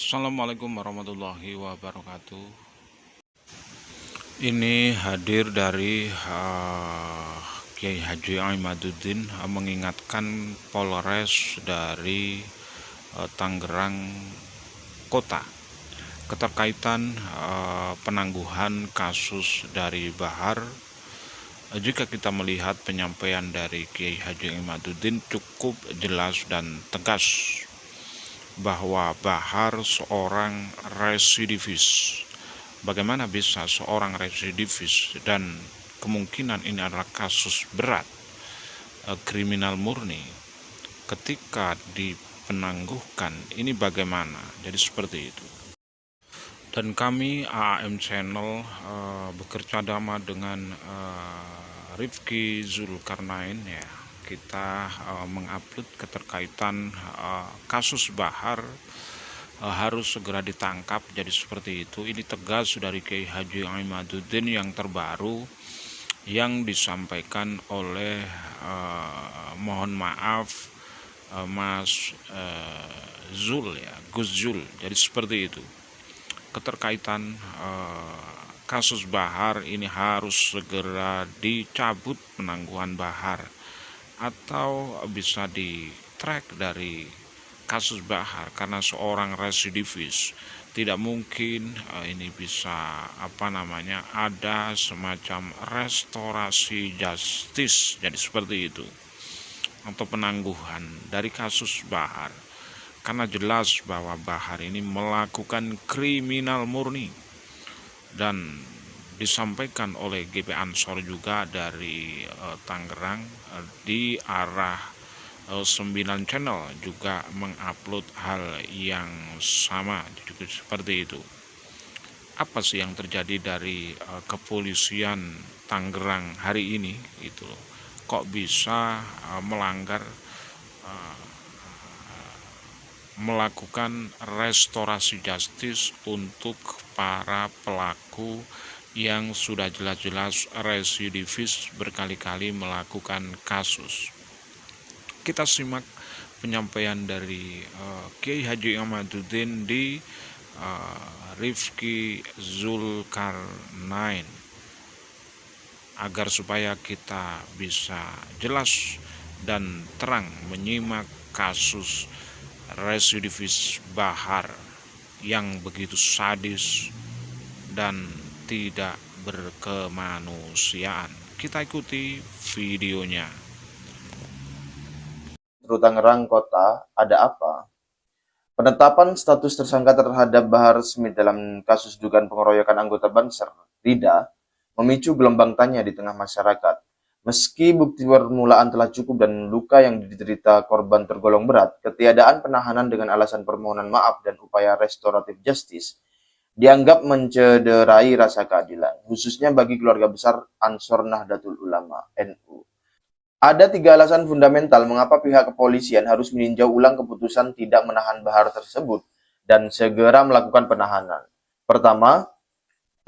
Assalamualaikum warahmatullahi wabarakatuh. Ini hadir dari Kiai Haji Imaduddin mengingatkan Polres dari Tangerang Kota keterkaitan penangguhan kasus dari Bahar. Jika kita melihat penyampaian dari Kiai Haji Imaduddin cukup jelas dan tegas bahwa Bahar seorang residivis. Bagaimana bisa seorang residivis dan kemungkinan ini adalah kasus berat, kriminal murni, ketika dipenangguhkan, ini bagaimana? Jadi seperti itu. Dan kami AAM Channel bekerja sama dengan Rifki Zulkarnain ya. Kita mengupload keterkaitan kasus Bahar harus segera ditangkap, jadi seperti itu. Ini tegas dari Kiai Haji Imaduddin yang terbaru yang disampaikan oleh mohon maaf Mas Zul ya, Gus Zul. Jadi seperti itu. Keterkaitan kasus Bahar ini harus segera dicabut penangguhan Bahar, atau bisa di track dari kasus Bahar, karena seorang residivis tidak mungkin ini bisa ada semacam restorasi justice, jadi seperti itu, atau penangguhan dari kasus Bahar, karena jelas bahwa Bahar ini melakukan kriminal murni. Dan disampaikan oleh GP Ansor juga dari Tangerang di arah 9 channel juga mengupload hal yang sama, juga seperti itu. Apa sih yang terjadi dari kepolisian Tangerang hari ini itu loh, kok bisa melakukan restorasi justice untuk para pelaku yang sudah jelas-jelas residivis berkali-kali melakukan kasus. Kita simak penyampaian dari Kiai Haji Imaduddin di Rifki Zulkarnain, agar supaya kita bisa jelas dan terang menyimak kasus residivis Bahar yang begitu sadis dan tidak berkemanusiaan. Kita ikuti videonya. Tangerang Kota, ada apa? Penetapan status tersangka terhadap Bahar Smith dalam kasus dugaan pengeroyokan anggota Banser tidak memicu gelombang tanya di tengah masyarakat. Meski bukti permulaan telah cukup dan luka yang diderita korban tergolong berat, ketiadaan penahanan dengan alasan permohonan maaf dan upaya restoratif justice dianggap mencederai rasa keadilan, khususnya bagi keluarga besar Ansor Nahdlatul Ulama (NU). Ada 3 alasan fundamental mengapa pihak kepolisian harus meninjau ulang keputusan tidak menahan Bahar tersebut dan segera melakukan penahanan. Pertama,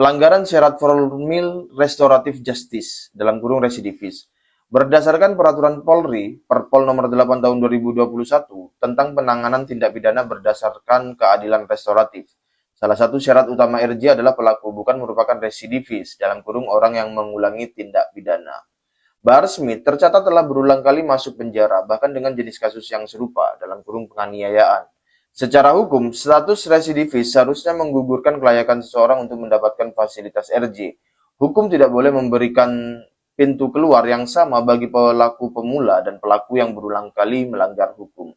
pelanggaran syarat formil restoratif justice (residivis). Berdasarkan Peraturan Polri Perpol Nomor 8 Tahun 2021 tentang penanganan tindak pidana berdasarkan keadilan restoratif. Salah satu syarat utama RJ adalah pelaku bukan merupakan residivis (orang yang mengulangi tindak pidana). Bahar Smith tercatat telah berulang kali masuk penjara, bahkan dengan jenis kasus yang serupa (penganiayaan). Secara hukum, status residivis seharusnya menggugurkan kelayakan seseorang untuk mendapatkan fasilitas RJ. Hukum tidak boleh memberikan pintu keluar yang sama bagi pelaku pemula dan pelaku yang berulang kali melanggar hukum.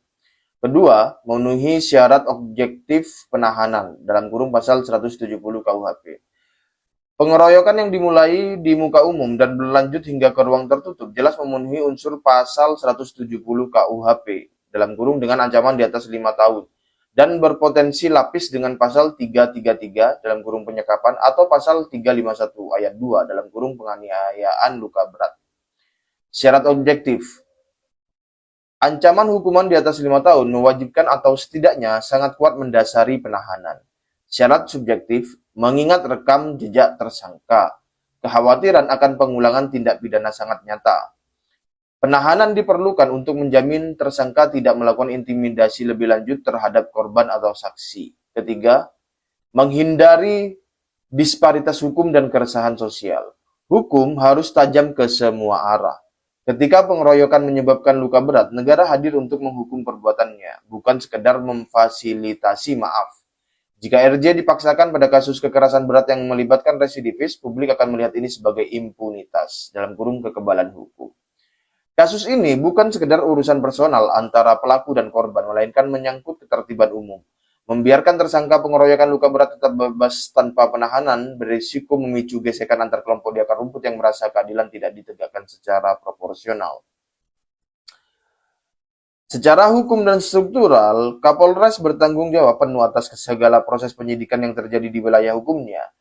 Kedua, memenuhi syarat objektif penahanan (pasal 170 KUHP). Pengeroyokan yang dimulai di muka umum dan berlanjut hingga ke ruang tertutup jelas memenuhi unsur pasal 170 KUHP (dengan ancaman di atas 5 tahun) dan berpotensi lapis dengan pasal 333 (penyekapan) atau pasal 351 ayat 2 (penganiayaan luka berat). Syarat objektif. Ancaman hukuman di atas 5 tahun mewajibkan atau setidaknya sangat kuat mendasari penahanan. Syarat subjektif, mengingat rekam jejak tersangka, kekhawatiran akan pengulangan tindak pidana sangat nyata. Penahanan diperlukan untuk menjamin tersangka tidak melakukan intimidasi lebih lanjut terhadap korban atau saksi. Ketiga, menghindari disparitas hukum dan keresahan sosial. Hukum harus tajam ke semua arah. Ketika pengeroyokan menyebabkan luka berat, negara hadir untuk menghukum perbuatannya, bukan sekedar memfasilitasi maaf. Jika RJ dipaksakan pada kasus kekerasan berat yang melibatkan residivis, publik akan melihat ini sebagai impunitas, dalam kurung kekebalan hukum. Kasus ini bukan sekedar urusan personal antara pelaku dan korban, melainkan menyangkut ketertiban umum. Membiarkan tersangka pengeroyokan luka berat tetap bebas tanpa penahanan berisiko memicu gesekan antar kelompok di akar rumput yang merasa keadilan tidak ditegakkan secara proporsional. Secara hukum dan struktural, Kapolres bertanggung jawab penuh atas segala proses penyidikan yang terjadi di wilayah hukumnya.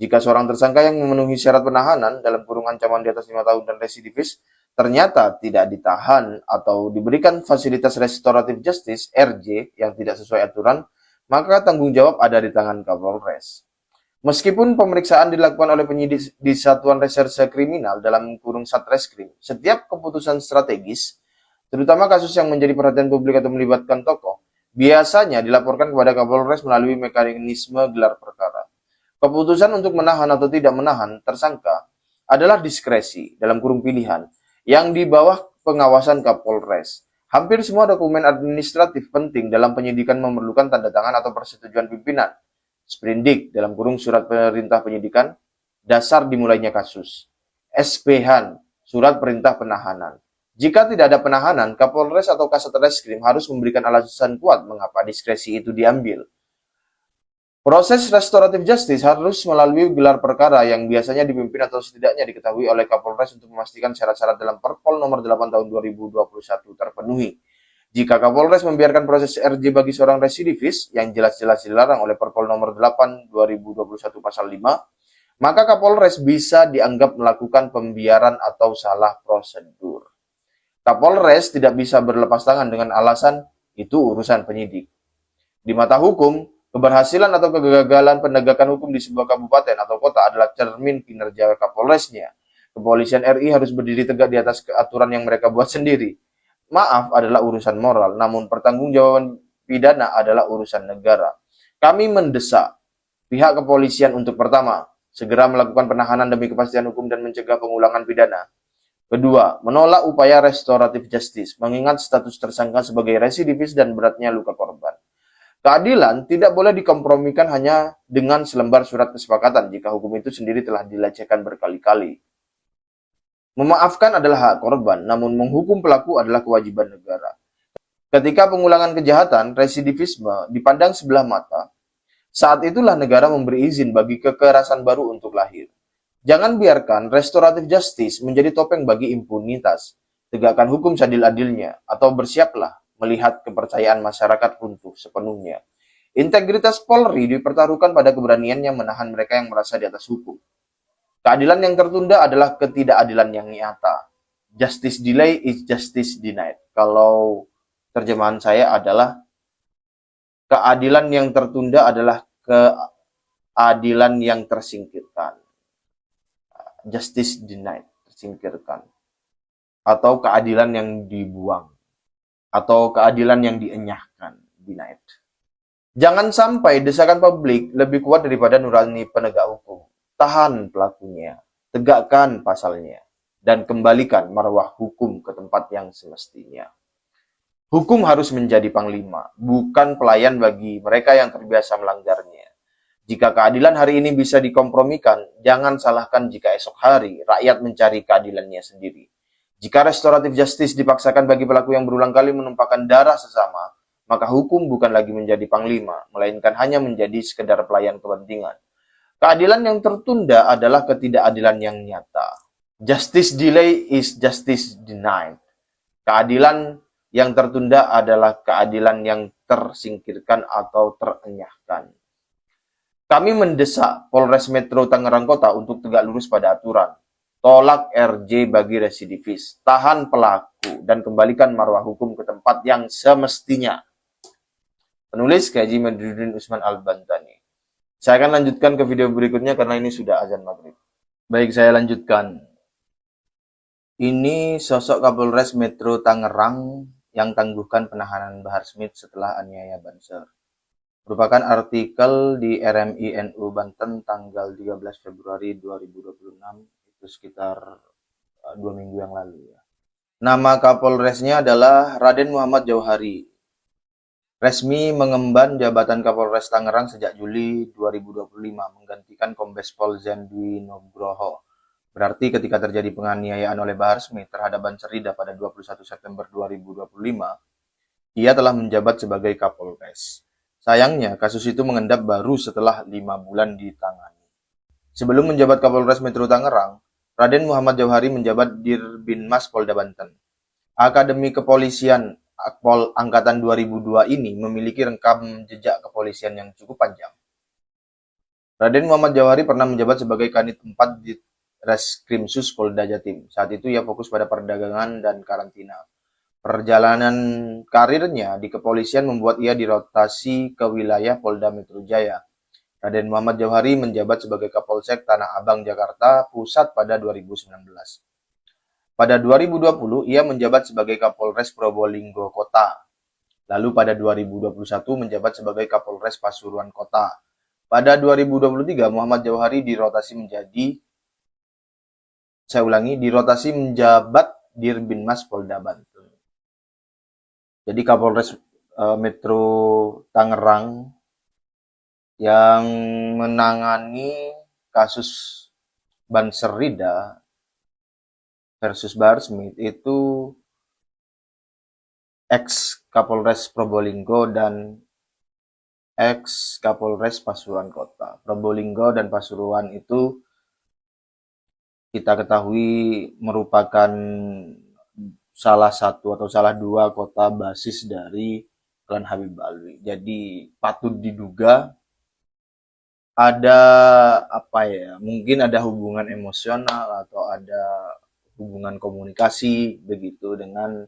Jika seorang tersangka yang memenuhi syarat penahanan dalam kurung ancaman di atas 5 tahun dan residivis ternyata tidak ditahan atau diberikan fasilitas restoratif justice (RJ) yang tidak sesuai aturan, maka tanggung jawab ada di tangan Kapolres. Meskipun pemeriksaan dilakukan oleh penyidik di Satuan Reserse Kriminal dalam kurung Satreskrim, setiap keputusan strategis, terutama kasus yang menjadi perhatian publik atau melibatkan tokoh, biasanya dilaporkan kepada Kapolres melalui mekanisme gelar perkara. Keputusan untuk menahan atau tidak menahan tersangka adalah diskresi dalam kurung pilihan yang di bawah pengawasan Kapolres. Hampir semua dokumen administratif penting dalam penyidikan memerlukan tanda tangan atau persetujuan pimpinan. Sprindik dalam kurung surat perintah penyidikan, dasar dimulainya kasus. SPH, surat perintah penahanan. Jika tidak ada penahanan, Kapolres atau Kasat Reskrim harus memberikan alasan kuat mengapa diskresi itu diambil. Proses restoratif justice harus melalui gelar perkara yang biasanya dipimpin atau setidaknya diketahui oleh Kapolres untuk memastikan syarat-syarat dalam Perpol nomor 8 tahun 2021 terpenuhi. Jika Kapolres membiarkan proses RJ bagi seorang residivis yang jelas-jelas dilarang oleh Perpol nomor 8 2021 pasal 5, maka Kapolres bisa dianggap melakukan pembiaran atau salah prosedur. Kapolres tidak bisa berlepas tangan dengan alasan itu urusan penyidik. Di mata hukum, keberhasilan atau kegagalan penegakan hukum di sebuah kabupaten atau kota adalah cermin kinerja Kapolresnya. Kepolisian RI harus berdiri tegak di atas aturan yang mereka buat sendiri. Maaf adalah urusan moral, namun pertanggungjawaban pidana adalah urusan negara. Kami mendesak pihak kepolisian untuk pertama, segera melakukan penahanan demi kepastian hukum dan mencegah pengulangan pidana. Kedua, menolak upaya restoratif justice, mengingat status tersangka sebagai residivis dan beratnya luka korban. Keadilan tidak boleh dikompromikan hanya dengan selembar surat kesepakatan jika hukum itu sendiri telah dilecehkan berkali-kali. Memaafkan adalah hak korban, namun menghukum pelaku adalah kewajiban negara. Ketika pengulangan kejahatan, residivisme dipandang sebelah mata, saat itulah negara memberi izin bagi kekerasan baru untuk lahir. Jangan biarkan restoratif justice menjadi topeng bagi impunitas. Tegakkan hukum seadil-adilnya, atau bersiaplah melihat kepercayaan masyarakat runtuh sepenuhnya. Integritas Polri dipertaruhkan pada keberaniannya menahan mereka yang merasa di atas hukum. Keadilan yang tertunda adalah ketidakadilan yang nyata. Justice delay is justice denied. Kalau terjemahan saya adalah keadilan yang tertunda adalah keadilan yang tersingkirkan. Justice denied, tersingkirkan. Atau keadilan yang dibuang. Atau keadilan yang dienyahkan, denied. Jangan sampai desakan publik lebih kuat daripada nurani penegak hukum. Tahan pelakunya, tegakkan pasalnya, dan kembalikan marwah hukum ke tempat yang semestinya. Hukum harus menjadi panglima, bukan pelayan bagi mereka yang terbiasa melanggarnya. Jika keadilan hari ini bisa dikompromikan, jangan salahkan jika esok hari rakyat mencari keadilannya sendiri. Jika restoratif justice dipaksakan bagi pelaku yang berulang kali menumpahkan darah sesama, maka hukum bukan lagi menjadi panglima, melainkan hanya menjadi sekedar pelayan kepentingan. Keadilan yang tertunda adalah ketidakadilan yang nyata. Justice delay is justice denied. Keadilan yang tertunda adalah keadilan yang tersingkirkan atau terenyahkan. Kami mendesak Polres Metro Tangerang Kota untuk tegak lurus pada aturan. Tolak RJ bagi residivis, tahan pelaku, dan kembalikan marwah hukum ke tempat yang semestinya. Penulis Haji Madruddin Usman Al-Bantani. Saya akan lanjutkan ke video berikutnya karena ini sudah azan maghrib. Baik, saya lanjutkan. Ini sosok Kapolres Metro Tangerang yang tangguhkan penahanan Bahar Smith setelah aniaya Banser. Merupakan artikel di RMI NU Banten tanggal 13 Februari 2026, itu sekitar 2 minggu yang lalu ya. Nama Kapolresnya adalah Raden Muhammad Jauhari. Resmi mengemban jabatan Kapolres Tangerang sejak Juli 2025, menggantikan Kombes Pol Zendwi Nugroho. Berarti ketika terjadi penganiayaan oleh Bahar Smith terhadap Banserida pada 21 September 2025, ia telah menjabat sebagai Kapolres. Sayangnya, kasus itu mengendap baru setelah 5 bulan ditangani. Sebelum menjabat Kapolres Metro Tangerang, Raden Muhammad Jauhari menjabat Dirbinmas Polda Banten. Akademi Kepolisian Akpol Angkatan 2002 ini memiliki rekam jejak kepolisian yang cukup panjang. Raden Muhammad Jauhari pernah menjabat sebagai Kanit 4 di Reskrimsus Polda Jatim. Saat itu ia fokus pada perdagangan dan karantina. Perjalanan karirnya di kepolisian membuat ia dirotasi ke wilayah Polda Metro Jaya. Raden Muhammad Jauhari menjabat sebagai Kapolsek Tanah Abang, Jakarta Pusat pada 2019. Pada 2020, ia menjabat sebagai Kapolres Probolinggo Kota. Lalu pada 2021 menjabat sebagai Kapolres Pasuruan Kota. Pada 2023, Muhammad Jauhari dirotasi menjabat Dirbinmas Polda Banten. Jadi Kapolres Metro Tangerang yang menangani kasus Banserida versus Bahar Smith itu ex Kapolres Probolinggo dan ex Kapolres Pasuruan Kota. Probolinggo dan Pasuruan itu kita ketahui merupakan salah satu atau salah dua kota basis dari klan Habib Alwi. Jadi patut diduga ada mungkin ada hubungan emosional atau ada hubungan komunikasi begitu dengan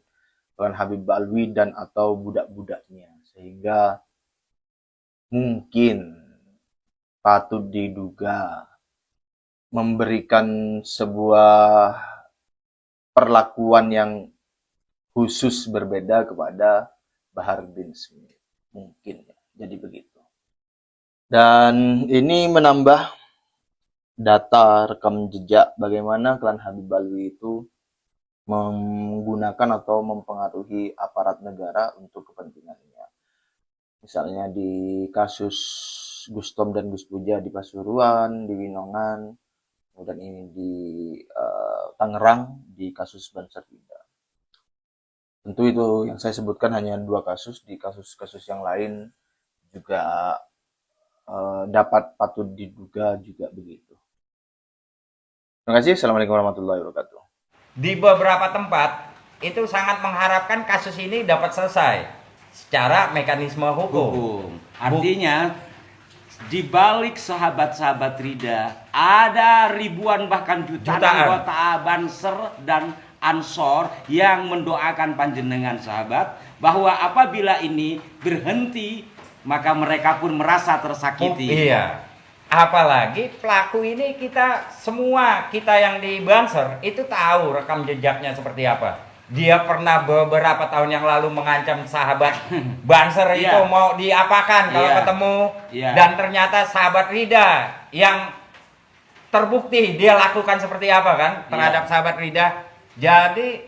klan Habib Alwi dan atau budak-budaknya, sehingga mungkin patut diduga memberikan sebuah perlakuan yang khusus berbeda kepada Bahar bin Smith, mungkin ya. Jadi begitu. Dan ini menambah data rekam jejak bagaimana klan Habib Alwi itu menggunakan atau mempengaruhi aparat negara untuk kepentingannya. Misalnya di kasus Gustom dan Gus Puja di Pasuruan, di Winongan, kemudian ini di Tangerang di kasus Banserida. Tentu itu yang saya sebutkan hanya 2 kasus, di kasus-kasus yang lain juga dapat patut diduga juga begitu. Terima kasih. Assalamualaikum warahmatullahi wabarakatuh. Di beberapa tempat itu sangat mengharapkan kasus ini dapat selesai secara mekanisme hukum. Artinya di balik sahabat-sahabat Rida ada ribuan bahkan jutaan anggota Banser dan Ansor yang mendoakan panjenengan sahabat bahwa apabila ini berhenti maka mereka pun merasa tersakiti. Iya. Apalagi pelaku ini kita yang di Banser itu tahu rekam jejaknya seperti apa. Dia pernah beberapa tahun yang lalu mengancam sahabat Banser itu mau diapakan kalau ketemu. Dan ternyata sahabat Rida yang terbukti dia lakukan seperti apa kan terhadap sahabat Rida. Jadi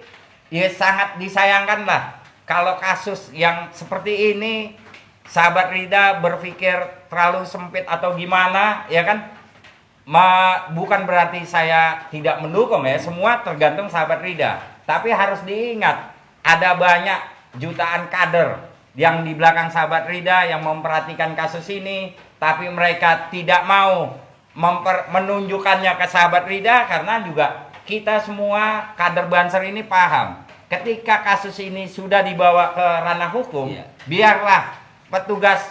ya sangat disayangkan lah kalau kasus yang seperti ini sahabat Rida berpikir terlalu sempit atau gimana, ya kan? Bukan berarti saya tidak mendukung ya, semua tergantung sahabat Rida. Tapi harus diingat, ada banyak jutaan kader yang di belakang sahabat Rida yang memperhatikan kasus ini, tapi mereka tidak mau menunjukkannya ke sahabat Rida karena juga kita semua kader Banser ini paham. Ketika kasus ini sudah dibawa ke ranah hukum, biarlah petugas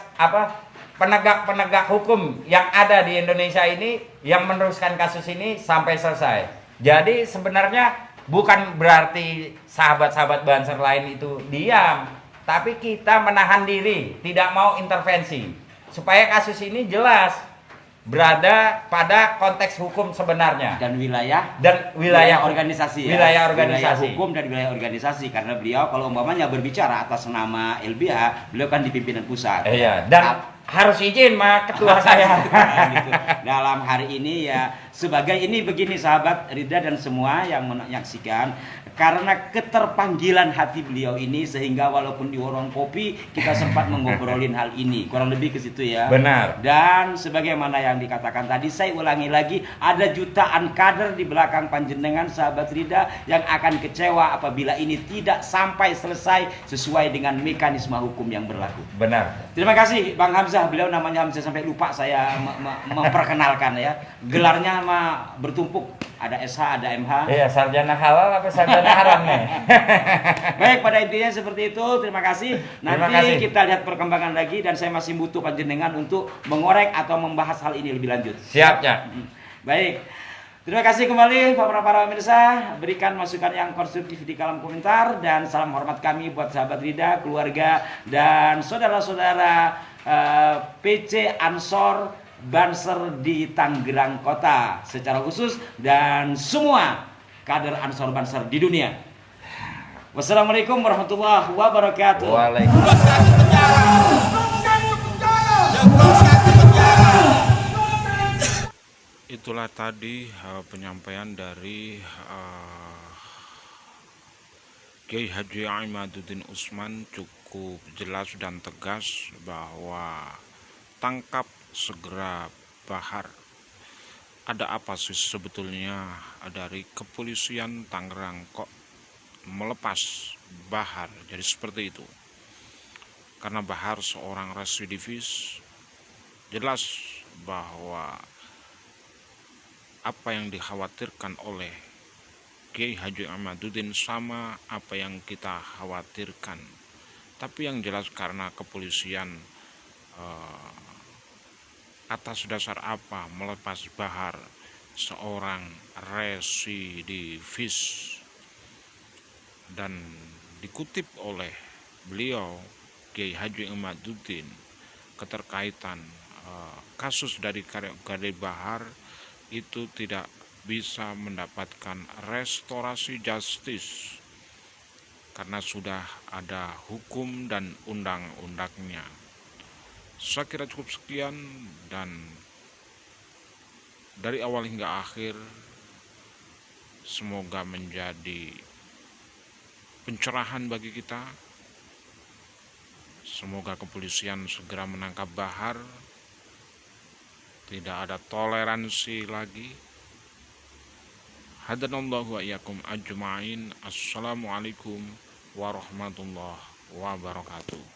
penegak hukum yang ada di Indonesia ini yang meneruskan kasus ini sampai selesai. Jadi sebenarnya bukan berarti sahabat-sahabat Banser lain itu diam, tapi kita menahan diri, tidak mau intervensi supaya kasus ini jelas berada pada konteks hukum sebenarnya dan wilayah organisasi wilayah organisasi hukum dan wilayah organisasi, karena beliau kalau umpamanya berbicara atas nama LBH beliau kan di pimpinan pusat. Iya, dan harus izin sama ketua saya. Gitu. Dalam hari ini ya sebagai ini begini sahabat Rida dan semua yang menyaksikan, karena keterpanggilan hati beliau ini sehingga walaupun di warung kopi kita sempat mengobrolin hal ini, kurang lebih ke situ ya. Benar. Dan sebagaimana yang dikatakan tadi, saya ulangi lagi, ada jutaan kader di belakang panjenengan sahabat Rida yang akan kecewa apabila ini tidak sampai selesai sesuai dengan mekanisme hukum yang berlaku. Benar. Terima kasih Bang Hamzah, beliau namanya Hamzah sampai lupa saya memperkenalkan ya. Gelarnya mah bertumpuk, ada SH, ada MH. Iya, sarjana halal apa sarjana haram nih? Baik, pada intinya seperti itu. Terima kasih. Nanti Terima kasih. kita lihat perkembangan lagi dan saya masih butuh panjenengan untuk mengorek atau membahas hal ini lebih lanjut. Siap ya. Baik. Terima kasih kembali para pemirsa. Berikan masukan yang konstruktif di kolom komentar dan salam hormat kami buat sahabat Rida, keluarga dan saudara-saudara PC Ansor Banser di Tangerang Kota secara khusus dan semua kader Ansor Banser di dunia. Wassalamualaikum warahmatullahi wabarakatuh. Waalaikumsalam. Itulah tadi penyampaian dari Kiai Haji Imaduddin Usman, cukup jelas dan tegas bahwa tangkap segera Bahar. Ada apa sih sebetulnya dari kepolisian Tangerang kok melepas Bahar jadi seperti itu? Karena Bahar seorang residivis, jelas bahwa apa yang dikhawatirkan oleh Kiai Haji Imaduddin sama apa yang kita khawatirkan. Tapi yang jelas karena kepolisian atas dasar apa melepas Bahar, seorang residivis, dan dikutip oleh beliau Kiai Haji Imaduddin keterkaitan kasus dari Gade Bahar itu tidak bisa mendapatkan restorasi justice karena sudah ada hukum dan undang-undangnya. Saya kira cukup sekian, dan dari awal hingga akhir semoga menjadi pencerahan bagi kita. Semoga kepolisian segera menangkap Bahar. Tidak ada toleransi lagi. Hadanallahu wa iyyakum ajma'in. Assalamualaikum warahmatullahi wabarakatuh.